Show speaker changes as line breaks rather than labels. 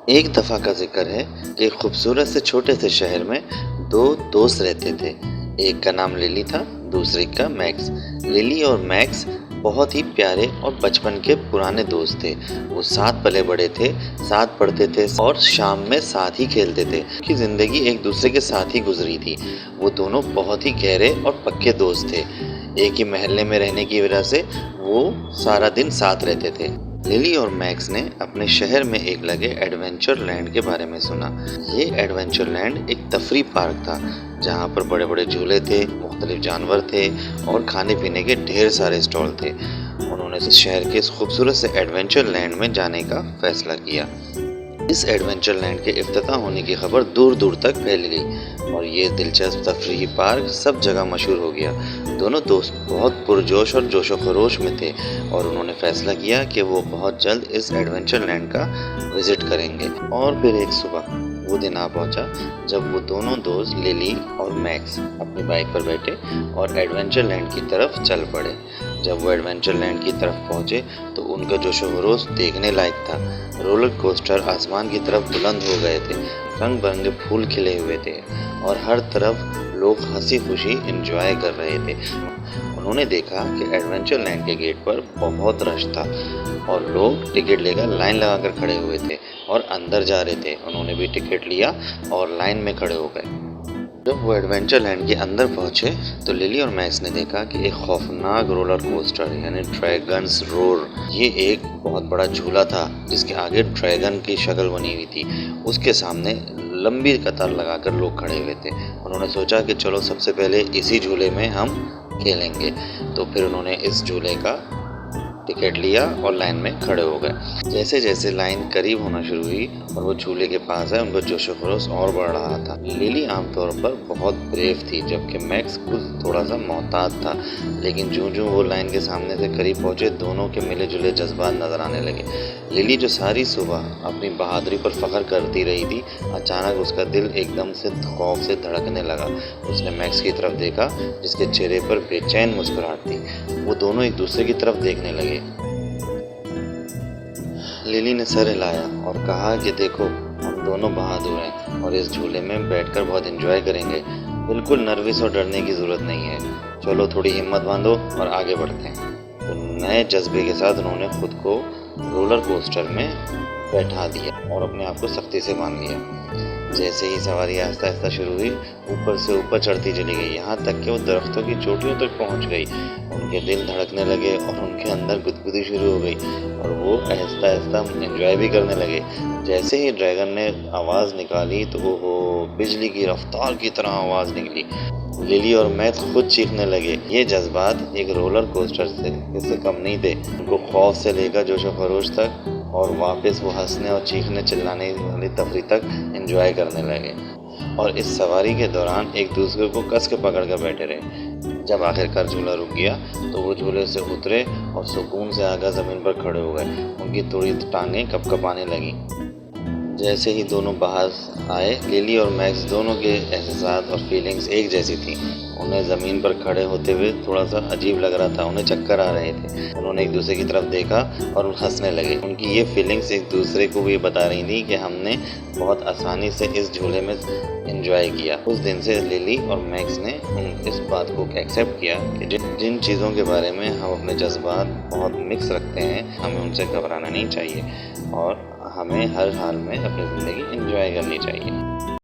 एक दफ़ा का ज़िक्र है कि एक खूबसूरत से छोटे से शहर में दो दोस्त रहते थे। एक का नाम लिली था, दूसरे का मैक्स। लिली और मैक्स बहुत ही प्यारे और बचपन के पुराने दोस्त थे। वो साथ पले बड़े थे, साथ पढ़ते थे और शाम में साथ ही खेलते थे। उनकी ज़िंदगी एक दूसरे के साथ ही गुजरी थी। वो दोनों बहुत ही गहरे और पक्के दोस्त थे। एक ही मोहल्ले में रहने की वजह से वो सारा दिन साथ रहते थे। लिली और मैक्स ने अपने शहर में एक लगे एडवेंचर लैंड के बारे में सुना। ये एडवेंचर लैंड एक तफरी पार्क था जहाँ पर बड़े बड़े झूले थे, मुख्तलिफ जानवर थे और खाने पीने के ढेर सारे स्टॉल थे। उन्होंने इस शहर के इस खूबसूरत से एडवेंचर लैंड में जाने का फैसला किया। इस एडवेंचर लैंड के इफ्तिताह होने की खबर दूर दूर तक फैल गई और ये दिलचस्प तफरीही पार्क सब जगह मशहूर हो गया। दोनों दोस्त बहुत पुरजोश और जोशो खरोश में थे और उन्होंने फैसला किया कि वो बहुत जल्द इस एडवेंचर लैंड का विजिट करेंगे। और फिर एक सुबह वो दिन आ पहुंचा जब वो दोनों दोस्त लिली और मैक्स अपनी बाइक पर बैठे और एडवेंचर लैंड की तरफ चल पड़े। जब वो एडवेंचर लैंड की तरफ पहुंचे तो उनका जोशो खरोश देखने लायक था। रोलर कोस्टर आसमान की तरफ बुलंद हो गए थे, रंग बिरंगे फूल खिले हुए थे और हर तरफ लोग हंसी खुशी एंजॉय कर रहे थे। उन्होंने देखा कि एडवेंचर लैंड के गेट पर बहुत रश था और लोग टिकट लेकर लाइन लगाकर खड़े हुए थे और अंदर जा रहे थे। उन्होंने भी टिकट लिया और लाइन में खड़े हो गए। जब वो एडवेंचर लैंड के अंदर पहुंचे तो लिली और मैक्स ने देखा कि एक खौफनाक रोलर कोस्टर यानी ड्रैगन्स रोर, ये एक बहुत बड़ा झूला था जिसके आगे ड्रैगन की शक्ल बनी हुई थी। उसके सामने लंबी कतार लगाकर लोग खड़े हुए थे। उन्होंने सोचा कि चलो सबसे पहले इसी झूले में हम खेलेंगे। तो फिर उन्होंने इस झूले का टिकट लिया और लाइन में खड़े हो गए। जैसे जैसे लाइन करीब होना शुरू हुई और वो झूले के पास आए, उनका जोशो खरोश और बढ़ रहा था। लिली आमतौर पर बहुत ब्रेव थी जबकि मैक्स कुछ थोड़ा सा मोहतात था, लेकिन जो वो लाइन के सामने से करीब पहुंचे दोनों के मिले जुले जज्बात नजर आने लगे। लिली जो सारी सुबह अपनी बहादुरी पर फख्र करती रही थी, अचानक उसका दिल एकदम से खौफ से धड़कने लगा। उसने मैक्स की तरफ देखा जिसके चेहरे पर बेचैन मुस्कुराहट थी। वो दोनों एक दूसरे की तरफ देखने लगे। लिली ने सर हिलाया और कहा कि देखो, हम दोनों बहादुर हैं और इस झूले में बैठकर बहुत एंजॉय करेंगे। बिल्कुल नर्वस और डरने की ज़रूरत नहीं है। चलो थोड़ी हिम्मत बांधो और आगे बढ़ते हैं। तो नए जज्बे के साथ उन्होंने खुद को रोलर कोस्टर में बैठा दिया और अपने आप को सख्ती से बांध लिया। जैसे ही सवारी आहिस्ता आहिस्ता शुरू हुई, ऊपर से ऊपर चढ़ती चली गई, यहाँ तक कि वो दरख्तों की चोटियों तक पहुँच गई। उनके दिल धड़कने लगे और उनके अंदर गुदगुदी शुरू हो गई और वो आहिस्ता आहिस्ता एंजॉय भी करने लगे। जैसे ही ड्रैगन ने आवाज़ निकाली तो वो बिजली की रफ्तार की तरह आवाज़ निकली। लिली और मैक्स खुद चीखने लगे। ये जज्बात एक रोलर कोस्टर से इससे कम नहीं थे। उनको खौफ से लेकर जोशो खरोश तक और वापस वो हंसने और चीखने चिल्लाने वाली तफरी तक एंजॉय करने लगे और इस सवारी के दौरान एक दूसरे को कस के पकड़ कर बैठे रहे। जब आखिरकार झूला रुक गया तो वो झूले से उतरे और सुकून से आगे ज़मीन पर खड़े हो गए। उनकी थोड़ी टांगें कपकपाने लगी। जैसे ही दोनों बाहर आए, लिली और मैक्स दोनों के एहसास और फीलिंग्स एक जैसी थी। उन्हें ज़मीन पर खड़े होते हुए थोड़ा सा अजीब लग रहा था, उन्हें चक्कर आ रहे थे। उन्होंने एक दूसरे की तरफ देखा और हंसने लगे। उनकी ये फीलिंग्स एक दूसरे को भी बता रही थी कि हमने बहुत आसानी से इस झूले में एंजॉय किया। उस दिन से लिली और मैक्स ने इस बात को एक्सेप्ट किया कि जिन चीज़ों के बारे में हम अपने जज्बात बहुत मिक्स रखते हैं, हमें उनसे घबराना नहीं चाहिए और हमें हर हाल में अपनी ज़िंदगी एंजॉय करनी चाहिए।